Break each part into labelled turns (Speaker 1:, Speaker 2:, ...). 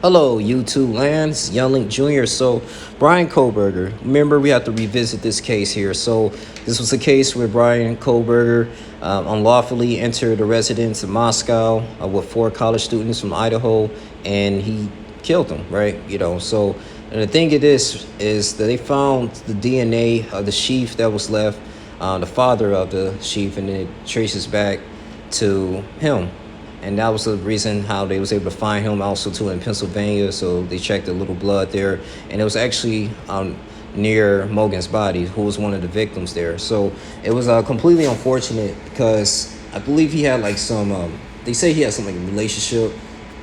Speaker 1: Hello, YouTube land. It's Young Link Jr. So, Brian Kohberger. Remember, we have to revisit this case here. So, this was a case where Brian Kohberger unlawfully entered a residence in Moscow with 4 college students from Idaho, and he killed them, right? So, and the thing it is that they found the DNA of the sheaf that was left, the father of the sheaf, and it traces back to him. And that was the reason how they was able to find him also too in Pennsylvania. So they checked a little blood there, and it was actually near Mogan's body, who was one of the victims there. So it was completely unfortunate because I believe he had like some, they say he had some like relationship.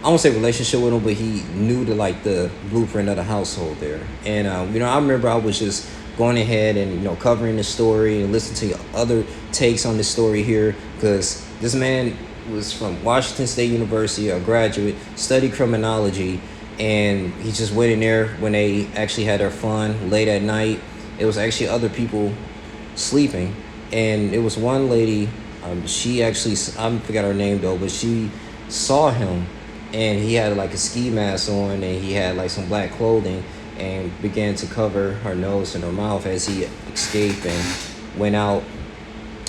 Speaker 1: I won't say relationship with him, but he knew the blueprint of the household there. And, I remember I was just going ahead and, covering the story and listening to other takes on this story here, because this man was from Washington State University, a graduate, studied criminology, and he just went in there when they actually had their fun late at night. It was actually other people sleeping, and it was one lady, she actually, I forgot her name though, but she saw him, and he had like a ski mask on, and he had like some black clothing, and began to cover her nose and her mouth as he escaped and went out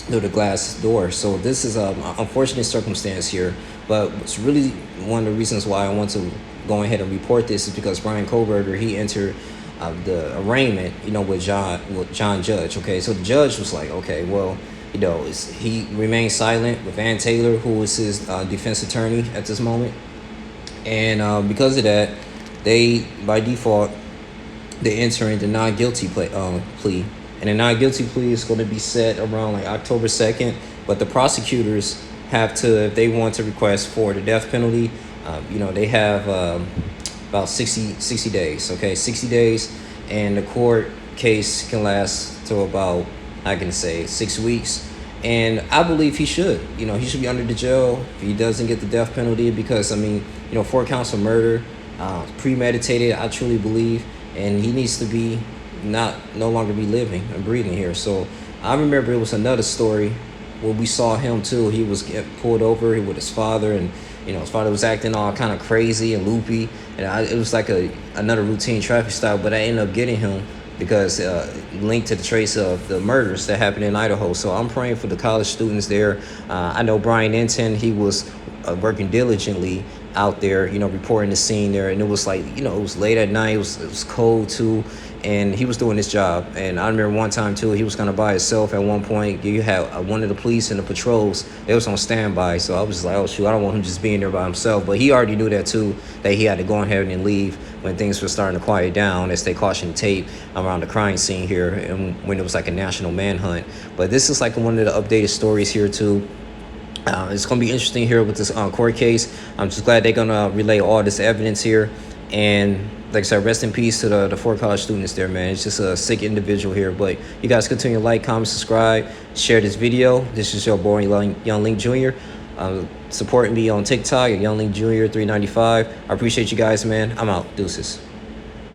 Speaker 1: through the glass door. So this is an unfortunate circumstance here, but it's really one of the reasons why I want to go ahead and report this is because Brian Kohberger, he entered the arraignment, with John Judge. Okay, so the judge was like, okay, well, he remained silent with Ann Taylor, who was his defense attorney at this moment, and because of that, they by default they enter into not guilty plea. And a not guilty plea is going to be set around like October 2nd. But the prosecutors have to, if they want to request for the death penalty, they have about 60 days. Okay, 60 days. And the court case can last to about, 6 weeks. And I believe he should. He should be under the jail if he doesn't get the death penalty, because, 4 counts of murder, premeditated, I truly believe. And he needs to be no longer be living and breathing here. So I remember it was another story where we saw him too. He was pulled over with his father, and his father was acting all kind of crazy and loopy, and it was like another routine traffic stop. But I ended up getting him because linked to the trace of the murders that happened in Idaho. So I'm praying for the college students there. I know Brian Enton, he was working diligently out there, reporting the scene there, and it was like, it was late at night, it was cold too, and he was doing his job. And I remember one time too, he was kind of by himself at one point. You had one of the police and the patrols, they was on standby, so I was just like, oh shoot, I don't want him just being there by himself. But he already knew that too, that he had to go ahead and leave when things were starting to quiet down, as they cautioned tape around the crime scene here, and when it was like a national manhunt. But this is like one of the updated stories here too. It's going to be interesting here with this court case. I'm just glad they're going to relay all this evidence here. And like I said, rest in peace to the 4 college students there, man. It's just a sick individual here. But you guys continue to like, comment, subscribe, share this video. This is your boy, Young Link Jr. Supporting me on TikTok at Young Link Jr. 395. I appreciate you guys, man. I'm out. Deuces.